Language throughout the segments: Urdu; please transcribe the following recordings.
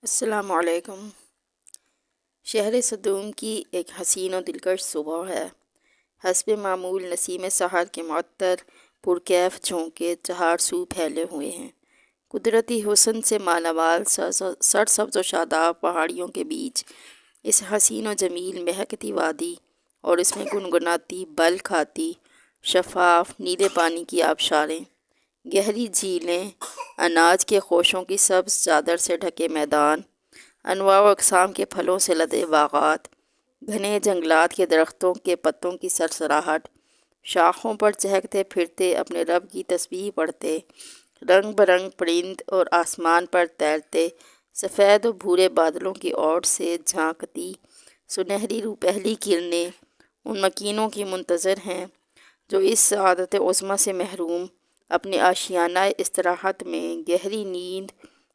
السلام علیکم۔ شہر صدوم کی ایک حسین و دلکش صبح ہے۔ حسب معمول نسیم سحر کے معطر پرکیف جھونکے چہار سو پھیلے ہوئے ہیں۔ قدرتی حسن سے مالامال سرسبز و شاداب پہاڑیوں کے بیچ اس حسین و جمیل مہکتی وادی اور اس میں گنگناتی بل کھاتی شفاف نیلے پانی کی آبشاریں، گہری جھیلیں، اناج کے خوشوں کی سبز چادر سے ڈھکے میدان، انواع و اقسام کے پھلوں سے لدے باغات، گھنے جنگلات کے درختوں کے پتوں کی سرسراہٹ، شاخوں پر چہکتے پھرتے اپنے رب کی تسبیح پڑھتے رنگ برنگ پرند اور آسمان پر تیرتے سفید و بھورے بادلوں کی اوٹ سے جھانکتی سنہری روپہلی کرنیں ان مکینوں کی منتظر ہیں جو اس سعادت عظمیٰ سے محروم اپنے آشیانہ استراحت میں گہری نیند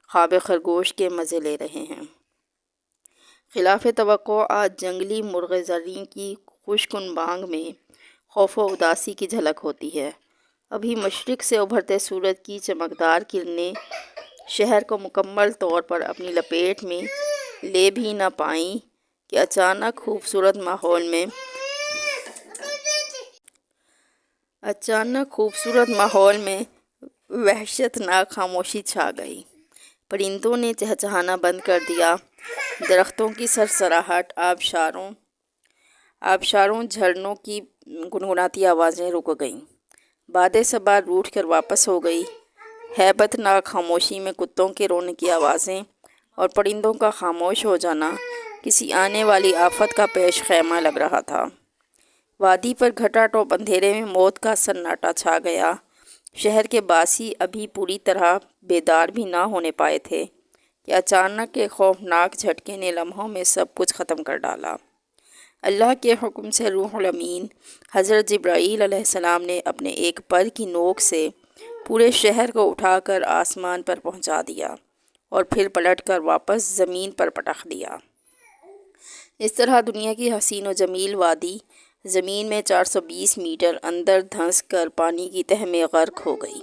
خواب خرگوش کے مزے لے رہے ہیں۔ خلاف توقع آج جنگلی مرغ زریں کی خوشگن بانگ میں خوف و اداسی کی جھلک ہوتی ہے۔ ابھی مشرق سے ابھرتے سورج کی چمکدار کرنیں شہر کو مکمل طور پر اپنی لپیٹ میں لے بھی نہ پائیں کہ اچانک خوبصورت ماحول میں وحشت ناک خاموشی چھا گئی۔ پرندوں نے چہچہانا بند کر دیا، درختوں کی سرسراہٹ، آبشاروں جھرنوں کی گنگناتی آوازیں رک گئیں۔ باد صبا روٹھ کر واپس ہو گئی۔ ہیبت ناک خاموشی میں کتوں کے رونے کی آوازیں اور پرندوں کا خاموش ہو جانا کسی آنے والی آفت کا پیش خیمہ لگ رہا تھا۔ وادی پر گھٹا ٹوپ اندھیرے میں موت کا سناٹا چھا گیا۔ شہر کے باسی ابھی پوری طرح بیدار بھی نہ ہونے پائے تھے کہ اچانک کے خوفناک جھٹکے نے لمحوں میں سب کچھ ختم کر ڈالا۔ اللہ کے حکم سے روح الامین حضرت جبرائیل علیہ السلام نے اپنے ایک پر کی نوک سے پورے شہر کو اٹھا کر آسمان پر پہنچا دیا اور پھر پلٹ کر واپس زمین پر پٹخ دیا۔ اس طرح دنیا کی حسین و جمیل وادی زمین میں 420 میٹر اندر دھنس کر پانی کی تہہ میں غرق ہو گئی۔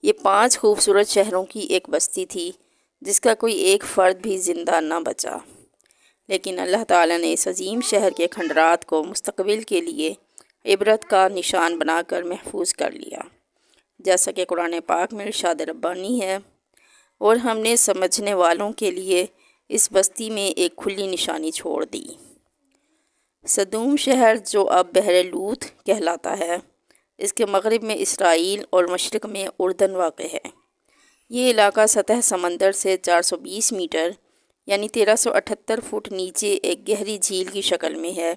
یہ 5 خوبصورت شہروں کی ایک بستی تھی جس کا کوئی ایک فرد بھی زندہ نہ بچا، لیکن اللہ تعالیٰ نے اس عظیم شہر کے کھنڈرات کو مستقبل کے لیے عبرت کا نشان بنا کر محفوظ کر لیا، جیسا کہ قرآن پاک میں ارشاد ربانی ہے، اور ہم نے سمجھنے والوں کے لیے اس بستی میں ایک کھلی نشانی چھوڑ دی۔ صدوم شہر جو اب بحر لوط کہلاتا ہے، اس کے مغرب میں اسرائیل اور مشرق میں اردن واقع ہے۔ یہ علاقہ سطح سمندر سے 420 میٹر یعنی 1378 فٹ نیچے ایک گہری جھیل کی شکل میں ہے،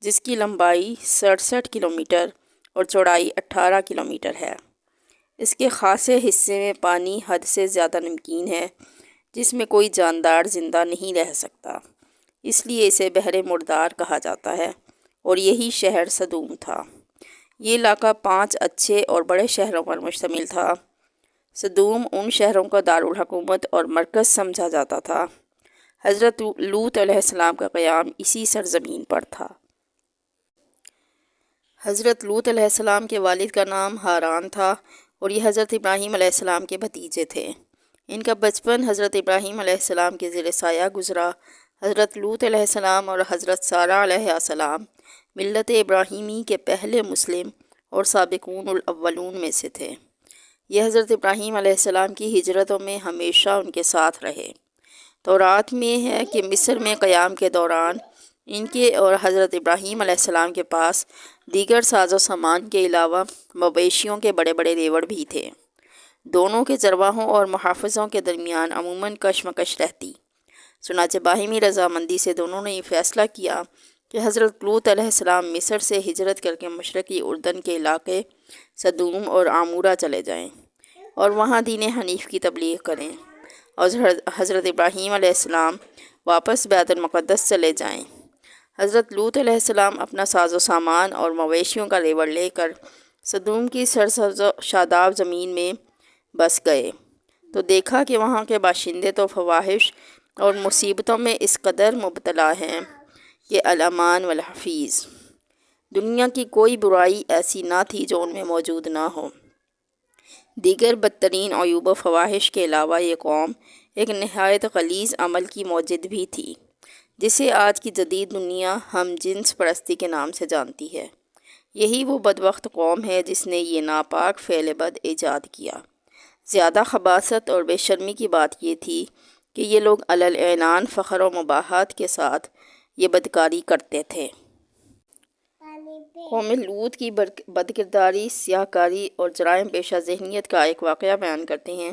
جس کی لمبائی 67 کلومیٹر اور چوڑائی 18 کلومیٹر ہے۔ اس کے خاصے حصے میں پانی حد سے زیادہ نمکین ہے، جس میں کوئی جاندار زندہ نہیں رہ سکتا، اس لیے اسے بحر مردار کہا جاتا ہے، اور یہی شہر صدوم تھا۔ یہ علاقہ 5 اچھے اور بڑے شہروں پر مشتمل تھا۔ صدوم ان شہروں کا دارالحکومت اور مرکز سمجھا جاتا تھا۔ حضرت لوط علیہ السلام کا قیام اسی سرزمین پر تھا۔ حضرت لوط علیہ السلام کے والد کا نام ہاران تھا اور یہ حضرت ابراہیم علیہ السلام کے بھتیجے تھے۔ ان کا بچپن حضرت ابراہیم علیہ السلام کے زیر سایہ گزرا۔ حضرت لوط علیہ السلام اور حضرت سارہ علیہ السلام ملت ابراہیمی کے پہلے مسلم اور سابقون الاولون میں سے تھے۔ یہ حضرت ابراہیم علیہ السلام کی ہجرتوں میں ہمیشہ ان کے ساتھ رہے۔ تورات میں ہے کہ مصر میں قیام کے دوران ان کے اور حضرت ابراہیم علیہ السلام کے پاس دیگر ساز و سامان کے علاوہ مویشیوں کے بڑے بڑے ریوڑ بھی تھے۔ دونوں کے چرواہوں اور محافظوں کے درمیان عموماً کشمکش رہتی، چنانچہ باہمی رضامندی سے دونوں نے یہ فیصلہ کیا کہ حضرت لوط علیہ السلام مصر سے ہجرت کر کے مشرقی اردن کے علاقے صدوم اور عامورہ چلے جائیں اور وہاں دین حنیف کی تبلیغ کریں، اور حضرت ابراہیم علیہ السلام واپس بیت المقدس چلے جائیں۔ حضرت لوط علیہ السلام اپنا ساز و سامان اور مویشیوں کا ریوڑ لے کر صدوم کی سرسبز و شاداب زمین میں بس گئے تو دیکھا کہ وہاں کے باشندے تو فواحش اور مصیبتوں میں اس قدر مبتلا ہیں کہ الامان والحفیظ، دنیا کی کوئی برائی ایسی نہ تھی جو ان میں موجود نہ ہو۔ دیگر بدترین عیوب و فواحش کے علاوہ یہ قوم ایک نہایت غلیظ عمل کی موجد بھی تھی، جسے آج کی جدید دنیا ہم جنس پرستی کے نام سے جانتی ہے۔ یہی وہ بدبخت قوم ہے جس نے یہ ناپاک فعل بد ایجاد کیا۔ زیادہ خباثت اور بے شرمی کی بات یہ تھی کہ یہ لوگ علی الاعلان فخر و مباحات کے ساتھ یہ بدکاری کرتے تھے۔ قوم لوط کی بدکرداری، سیاہکاری اور جرائم پیشہ ذہنیت کا ایک واقعہ بیان کرتے ہیں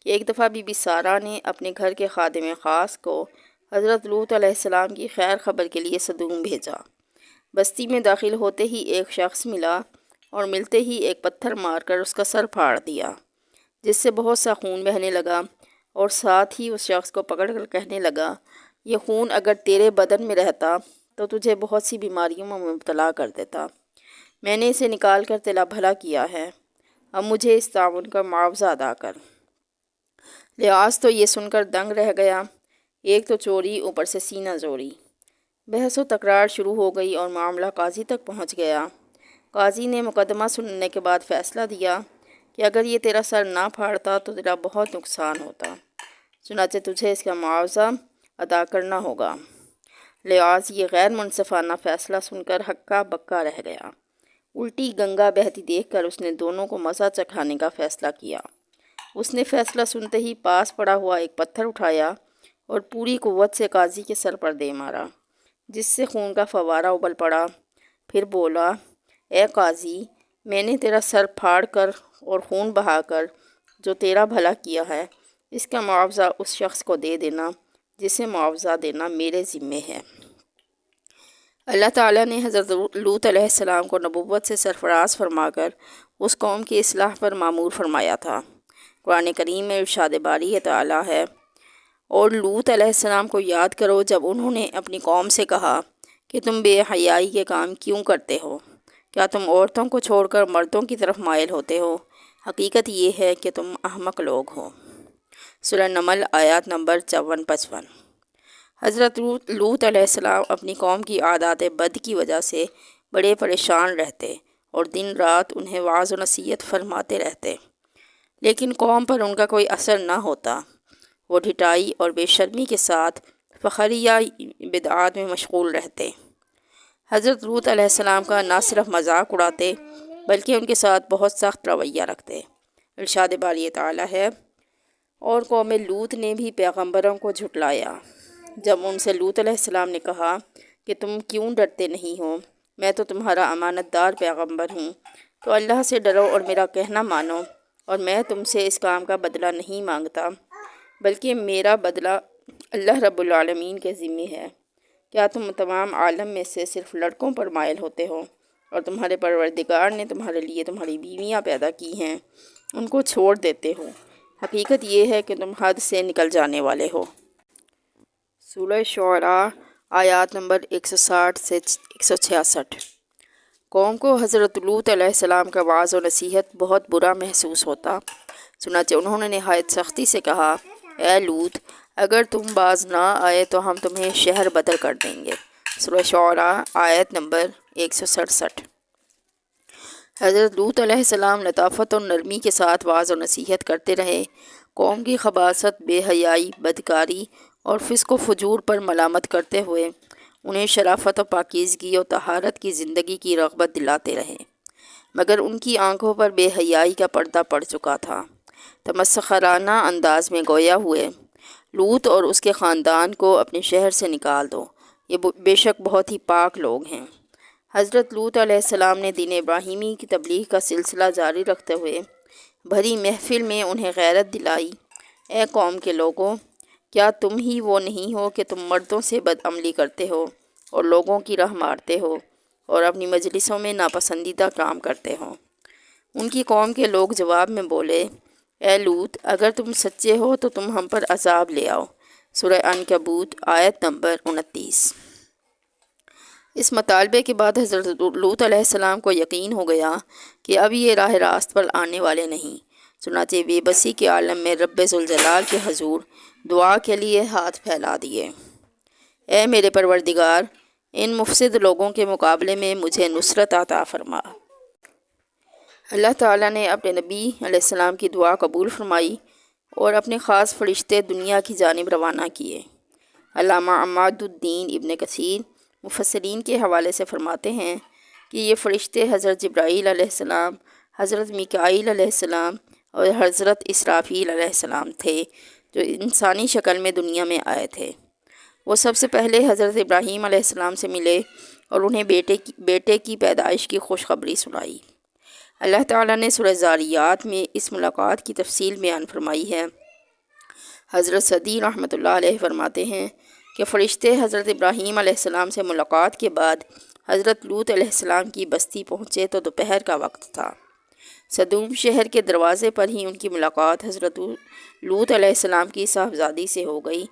کہ ایک دفعہ بی بی سارہ نے اپنے گھر کے خادم خاص کو حضرت لوط علیہ السلام کی خیر خبر کے لیے صدوم بھیجا۔ بستی میں داخل ہوتے ہی ایک شخص ملا اور ملتے ہی ایک پتھر مار کر اس کا سر پھاڑ دیا، جس سے بہت سا خون بہنے لگا، اور ساتھ ہی اس شخص کو پکڑ کر کہنے لگا، یہ خون اگر تیرے بدن میں رہتا تو تجھے بہت سی بیماریوں میں مبتلا کر دیتا۔ میں نے اسے نکال کر تیرا بھلا کیا ہے، اب مجھے اس تعاون کا معاوضہ ادا کر۔ لحاظ تو یہ سن کر دنگ رہ گیا، ایک تو چوری، اوپر سے سینہ زوری۔ بحث و تکرار شروع ہو گئی اور معاملہ قاضی تک پہنچ گیا۔ قاضی نے مقدمہ سننے کے بعد فیصلہ دیا کہ اگر یہ تیرا سر نہ پھاڑتا تو تیرا بہت نقصان ہوتا، چنانچہ تجھے اس کا معاوضہ ادا کرنا ہوگا۔ لحاظ یہ غیر منصفانہ فیصلہ سن کر ہکا بکا رہ گیا۔ الٹی گنگا بہتی دیکھ کر اس نے دونوں کو مزہ چکھانے کا فیصلہ کیا۔ اس نے فیصلہ سنتے ہی پاس پڑا ہوا ایک پتھر اٹھایا اور پوری قوت سے قاضی کے سر پر دے مارا، جس سے خون کا فوارہ ابل پڑا۔ پھر بولا، اے قاضی، میں نے تیرا سر پھاڑ کر اور خون بہا کر جو تیرا بھلا کیا ہے، اس کا معاوضہ اس شخص کو دے دینا جسے معاوضہ دینا میرے ذمے ہے۔ اللہ تعالیٰ نے حضرت لوط علیہ السلام کو نبوت سے سرفراز فرما کر اس قوم کی اصلاح پر مامور فرمایا تھا۔ قرآن کریم میں ارشاد باری تعالیٰ ہے، اور لوط علیہ السلام کو یاد کرو جب انہوں نے اپنی قوم سے کہا کہ تم بے حیائی کے کام کیوں کرتے ہو؟ کیا تم عورتوں کو چھوڑ کر مردوں کی طرف مائل ہوتے ہو؟ حقیقت یہ ہے کہ تم احمق لوگ ہو۔ سورہ نمل آیات نمبر 54-55۔ حضرت لوط علیہ السلام اپنی قوم کی عادات بد کی وجہ سے بڑے پریشان رہتے اور دن رات انہیں وعظ و نصیحت فرماتے رہتے، لیکن قوم پر ان کا کوئی اثر نہ ہوتا۔ وہ ڈھٹائی اور بے شرمی کے ساتھ فخریہ بدعات میں مشغول رہتے۔ حضرت لوط علیہ السلام کا نہ صرف مذاق اڑاتے بلکہ ان کے ساتھ بہت سخت رویہ رکھتے۔ ارشاد باری تعالیٰ ہے، اور قوم لوط نے بھی پیغمبروں کو جھٹلایا۔ جب ان سے لوط علیہ السلام نے کہا کہ تم کیوں ڈرتے نہیں ہو، میں تو تمہارا امانت دار پیغمبر ہوں، تو اللہ سے ڈرو اور میرا کہنا مانو، اور میں تم سے اس کام کا بدلہ نہیں مانگتا، بلکہ میرا بدلہ اللہ رب العالمین کے ذمے ہے۔ کیا تم تمام عالم میں سے صرف لڑکوں پر مائل ہوتے ہو، اور تمہارے پروردگار نے تمہارے لیے تمہاری بیویاں پیدا کی ہیں، ان کو چھوڑ دیتے ہو؟ حقیقت یہ ہے کہ تم حد سے نکل جانے والے ہو۔ سورہ شعراء آیات نمبر 160 سے 166۔ قوم کو حضرت لوط علیہ السلام کا وعظ و نصیحت بہت برا محسوس ہوتا، چنانچہ انہوں نے نہایت سختی سے کہا، اے لوط، اگر تم باز نہ آئے تو ہم تمہیں شہر بدر کر دیں گے۔ سورہ شعراء آیت نمبر 167۔ حضرت لوط علیہ السلام لطافت اور نرمی کے ساتھ وعظ و نصیحت کرتے رہے۔ قوم کی خباثت، بے حیائی، بدکاری اور فسق و فجور پر ملامت کرتے ہوئے انہیں شرافت و پاکیزگی و طہارت کی زندگی کی رغبت دلاتے رہے، مگر ان کی آنکھوں پر بے حیائی کا پردہ پڑ چکا تھا۔ تمسخرانہ انداز میں گویا ہوئے، لوط اور اس کے خاندان کو اپنے شہر سے نکال دو، یہ بے شک بہت ہی پاک لوگ ہیں۔ حضرت لوط علیہ السلام نے دین ابراہیمی کی تبلیغ کا سلسلہ جاری رکھتے ہوئے بھری محفل میں انہیں غیرت دلائی۔ اے قوم کے لوگوں، کیا تم ہی وہ نہیں ہو کہ تم مردوں سے بدعملی کرتے ہو اور لوگوں کی راہ مارتے ہو اور اپنی مجلسوں میں ناپسندیدہ کام کرتے ہو؟ ان کی قوم کے لوگ جواب میں بولے، اے لوط، اگر تم سچے ہو تو تم ہم پر عذاب لے آؤ۔ سورہ عنکبوت آیت نمبر 29۔ اس مطالبے کے بعد حضرت لوط علیہ السلام کو یقین ہو گیا کہ اب یہ راہ راست پر آنے والے نہیں، چنانچہ بے بسی کے عالم میں رب ذوالجلال کے حضور دعا کے لیے ہاتھ پھیلا دیے، اے میرے پروردگار، ان مفسد لوگوں کے مقابلے میں مجھے نصرت عطا فرما۔ اللہ تعالیٰ نے اپنے نبی علیہ السلام کی دعا قبول فرمائی، اور اپنے خاص فرشتے دنیا کی جانب روانہ کیے۔ علامہ عماد الدین ابن کثیر مفسرین کے حوالے سے فرماتے ہیں کہ یہ فرشتے حضرت جبرائیل علیہ السلام، حضرت میکائیل علیہ السلام اور حضرت اسرافیل علیہ السلام تھے، جو انسانی شکل میں دنیا میں آئے تھے۔ وہ سب سے پہلے حضرت ابراہیم علیہ السلام سے ملے اور انہیں بیٹے کی پیدائش کی خوشخبری سنائی۔ اللہ تعالیٰ نے سورہ ذاریات میں اس ملاقات کی تفصیل بیان فرمائی ہے۔ حضرت صدی رحمۃ اللہ علیہ فرماتے ہیں کہ فرشتے حضرت ابراہیم علیہ السلام سے ملاقات کے بعد حضرت لوط علیہ السلام کی بستی پہنچے تو دوپہر کا وقت تھا۔ صدوم شہر کے دروازے پر ہی ان کی ملاقات حضرت لوط علیہ السلام کی صاحبزادی سے ہو گئی،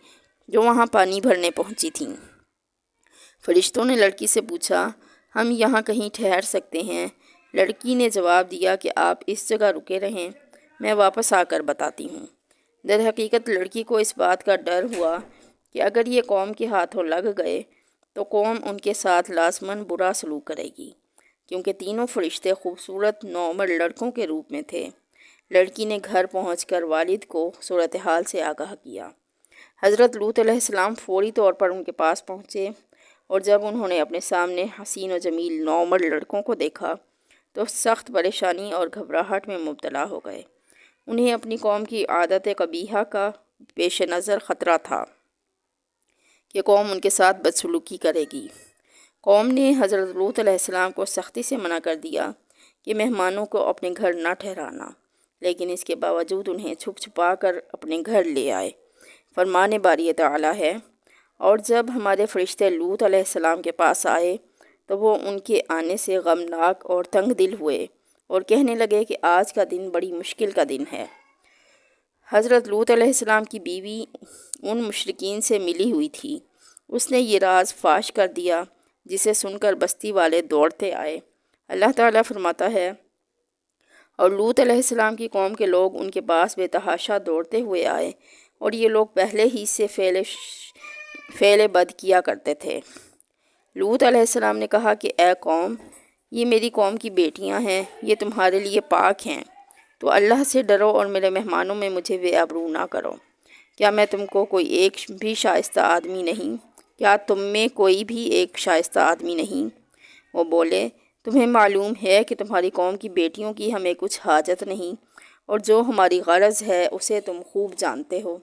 جو وہاں پانی بھرنے پہنچی تھیں۔ فرشتوں نے لڑکی سے پوچھا، ہم یہاں کہیں ٹھہر سکتے ہیں؟ لڑکی نے جواب دیا کہ آپ اس جگہ رکے رہیں، میں واپس آ کر بتاتی ہوں۔ در حقیقت لڑکی کو اس بات کا ڈر ہوا کہ اگر یہ قوم کے ہاتھوں لگ گئے تو قوم ان کے ساتھ لازماً برا سلوک کرے گی، کیونکہ تینوں فرشتے خوبصورت نوعمر لڑکوں کے روپ میں تھے۔ لڑکی نے گھر پہنچ کر والد کو صورتحال سے آگاہ کیا۔ حضرت لوط علیہ السلام فوری طور پر ان کے پاس پہنچے، اور جب انہوں نے اپنے سامنے حسین و جمیل نوعمر لڑکوں کو دیکھا تو سخت پریشانی اور گھبراہٹ میں مبتلا ہو گئے۔ انہیں اپنی قوم کی عادت قبیحہ کا پیش نظر خطرہ تھا کہ قوم ان کے ساتھ بدسلوکی کرے گی۔ قوم نے حضرت لوط علیہ السلام کو سختی سے منع کر دیا کہ مہمانوں کو اپنے گھر نہ ٹھہرانا، لیکن اس کے باوجود انہیں چھپ چھپا کر اپنے گھر لے آئے۔ فرمان باری تعالیٰ ہے، اور جب ہمارے فرشتے لوط علیہ السلام کے پاس آئے تو وہ ان کے آنے سے غمناک اور تنگ دل ہوئے اور کہنے لگے کہ آج کا دن بڑی مشکل کا دن ہے۔ حضرت لوط علیہ السلام کی بیوی ان مشرکین سے ملی ہوئی تھی۔ اس نے یہ راز فاش کر دیا، جسے سن کر بستی والے دوڑتے آئے۔ اللہ تعالیٰ فرماتا ہے، اور لوط علیہ السلام کی قوم کے لوگ ان کے پاس بے تحاشا دوڑتے ہوئے آئے، اور یہ لوگ پہلے ہی سے فعل بد کیا کرتے تھے۔ لوط علیہ السلام نے کہا کہ اے قوم، یہ میری قوم کی بیٹیاں ہیں، یہ تمہارے لیے پاک ہیں، تو اللہ سے ڈرو اور میرے مہمانوں میں مجھے بے آبرو نہ کرو۔ کیا میں تم کو کوئی ایک بھی شائستہ آدمی نہیں؟ کیا تم میں کوئی بھی ایک شائستہ آدمی نہیں؟ وہ بولے، تمہیں معلوم ہے کہ تمہاری قوم کی بیٹیوں کی ہمیں کچھ حاجت نہیں، اور جو ہماری غرض ہے اسے تم خوب جانتے ہو۔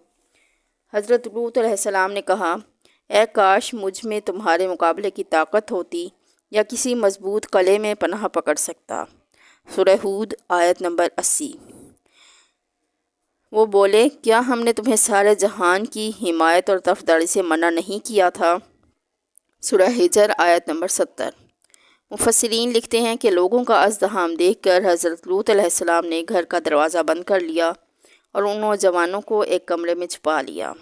حضرت لوط علیہ السلام نے کہا، اے کاش مجھ میں تمہارے مقابلے کی طاقت ہوتی یا کسی مضبوط قلعے میں پناہ پکڑ سکتا۔ سورہ ہود آیت نمبر 80۔ وہ بولے، کیا ہم نے تمہیں سارے جہان کی حمایت اور طرفداری سے منع نہیں کیا تھا؟ سورہ ہجر آیت نمبر 70۔ مفسرین لکھتے ہیں کہ لوگوں کا ازدحام دیکھ کر حضرت لوط علیہ السلام نے گھر کا دروازہ بند کر لیا اور ان نوجوانوں کو ایک کمرے میں چھپا لیا۔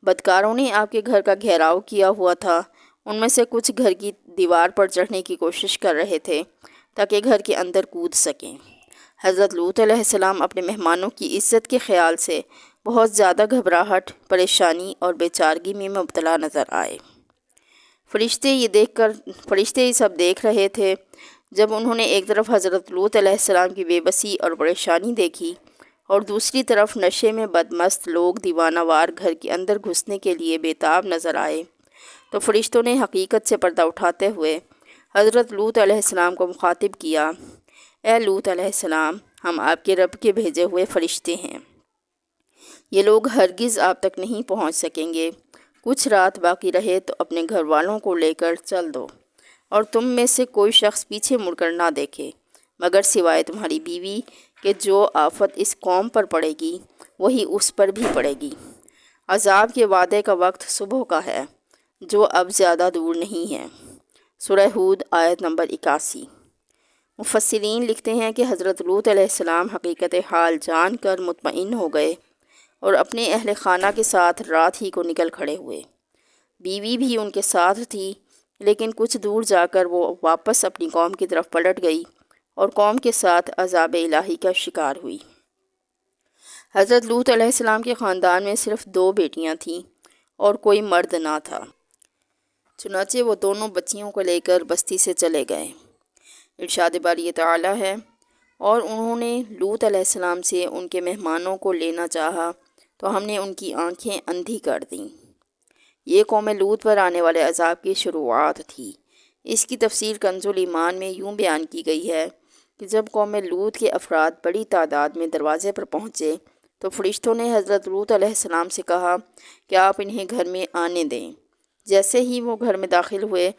بدکاروں نے آپ کے گھر کا گھیراؤ کیا ہوا تھا۔ ان میں سے کچھ گھر کی دیوار پر چڑھنے کی کوشش کر رہے تھے تاکہ گھر کے اندر کود سکیں۔ حضرت لوط علیہ السلام اپنے مہمانوں کی عزت کے خیال سے بہت زیادہ گھبراہٹ، پریشانی اور بے چارگی میں مبتلا نظر آئے۔ فرشتے یہ سب دیکھ رہے تھے۔ جب انہوں نے ایک طرف حضرت لوط علیہ السلام کی بے بسی اور پریشانی دیکھی اور دوسری طرف نشے میں بدمست لوگ دیوانہ وار گھر کے اندر گھسنے کے لیے بےتاب نظر آئے، تو فرشتوں نے حقیقت سے پردہ اٹھاتے ہوئے حضرت لوط علیہ السلام کو مخاطب کیا، اے لوط علیہ السلام، ہم آپ کے رب کے بھیجے ہوئے فرشتے ہیں۔ یہ لوگ ہرگز آپ تک نہیں پہنچ سکیں گے۔ کچھ رات باقی رہے تو اپنے گھر والوں کو لے کر چل دو، اور تم میں سے کوئی شخص پیچھے مڑ کر نہ دیکھے، مگر سوائے تمہاری بیوی کہ جو آفت اس قوم پر پڑے گی وہی اس پر بھی پڑے گی۔ عذاب کے وعدے کا وقت صبح کا ہے، جو اب زیادہ دور نہیں ہے۔ سورہ ہود آیت نمبر 81۔ مفسرین لکھتے ہیں کہ حضرت لوط علیہ السلام حقیقت حال جان کر مطمئن ہو گئے اور اپنے اہل خانہ کے ساتھ رات ہی کو نکل کھڑے ہوئے۔ بیوی بھی ان کے ساتھ تھی، لیکن کچھ دور جا کر وہ واپس اپنی قوم کی طرف پلٹ گئی اور قوم کے ساتھ عذاب الہی کا شکار ہوئی۔ حضرت لوط علیہ السلام کے خاندان میں صرف 2 بیٹیاں تھیں اور کوئی مرد نہ تھا۔ چنانچہ وہ دونوں بچیوں کو لے کر بستی سے چلے گئے۔ ارشاد باری تعالیٰ ہے، اور انہوں نے لوط علیہ السلام سے ان کے مہمانوں کو لینا چاہا تو ہم نے ان کی آنکھیں اندھی کر دیں۔ یہ قوم لوط پر آنے والے عذاب کی شروعات تھی۔ اس کی تفسیر کنز الایمان میں یوں بیان کی گئی ہے کہ جب قوم لوط کے افراد بڑی تعداد میں دروازے پر پہنچے تو فرشتوں نے حضرت لوط علیہ السلام سے کہا کہ آپ انہیں گھر میں آنے دیں۔ جیسے ہی وہ گھر میں داخل ہوئے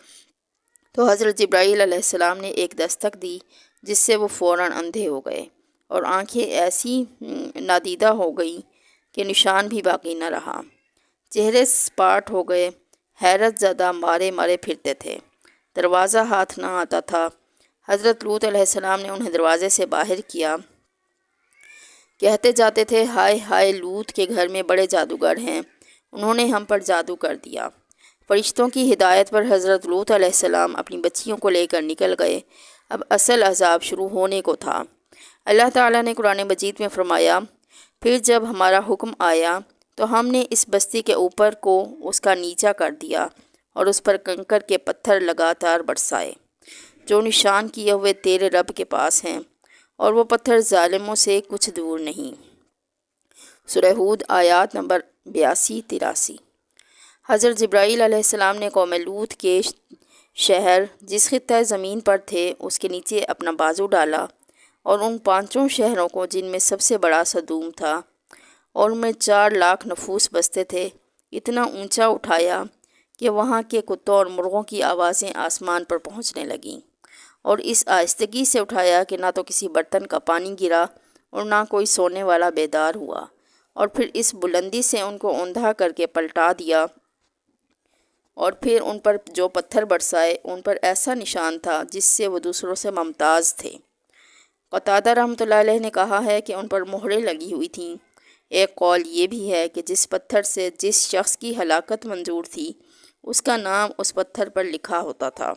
تو حضرت جبرائیل علیہ السلام نے ایک دستک دی جس سے وہ فوراً اندھے ہو گئے اور آنکھیں ایسی نادیدہ ہو گئیں کہ نشان بھی باقی نہ رہا۔ چہرے سپاٹ ہو گئے، حیرت زدہ مارے مارے پھرتے تھے، دروازہ ہاتھ نہ آتا تھا۔ حضرت لوط علیہ السلام نے انہیں دروازے سے باہر کیا، کہتے جاتے تھے ہائے ہائے لوط کے گھر میں بڑے جادوگر ہیں، انہوں نے ہم پر جادو کر دیا۔ فرشتوں کی ہدایت پر حضرت لوط علیہ السلام اپنی بچیوں کو لے کر نکل گئے۔ اب اصل عذاب شروع ہونے کو تھا۔ اللہ تعالیٰ نے قرآن مجید میں فرمایا، پھر جب ہمارا حکم آیا تو ہم نے اس بستی کے اوپر کو اس کا نیچا کر دیا اور اس پر کنکر کے پتھر لگاتار برسائے جو نشان کیے ہوئے تیرے رب کے پاس ہیں، اور وہ پتھر ظالموں سے کچھ دور نہیں۔ سورہ ہود آیات نمبر 82-83۔ حضرت جبرائیل علیہ السلام نے قوم لوط کے شہر جس خطہ زمین پر تھے اس کے نیچے اپنا بازو ڈالا اور ان 5 شہروں کو جن میں سب سے بڑا سدوم تھا اور ان میں 4 لاکھ نفوس بستے تھے اتنا اونچا اٹھایا کہ وہاں کے کتوں اور مرغوں کی آوازیں آسمان پر پہنچنے لگیں، اور اس آہستگی سے اٹھایا کہ نہ تو کسی برتن کا پانی گرا اور نہ کوئی سونے والا بیدار ہوا، اور پھر اس بلندی سے ان کو اوندھا کر کے پلٹا دیا، اور پھر ان پر جو پتھر برسائے ان پر ایسا نشان تھا جس سے وہ دوسروں سے ممتاز تھے۔ قتادہ رحمۃ اللہ علیہ نے کہا ہے کہ ان پر مہریں لگی ہوئی تھیں۔ ایک قول یہ بھی ہے کہ جس پتھر سے جس شخص کی ہلاکت منظور تھی اس کا نام اس پتھر پر لکھا ہوتا تھا۔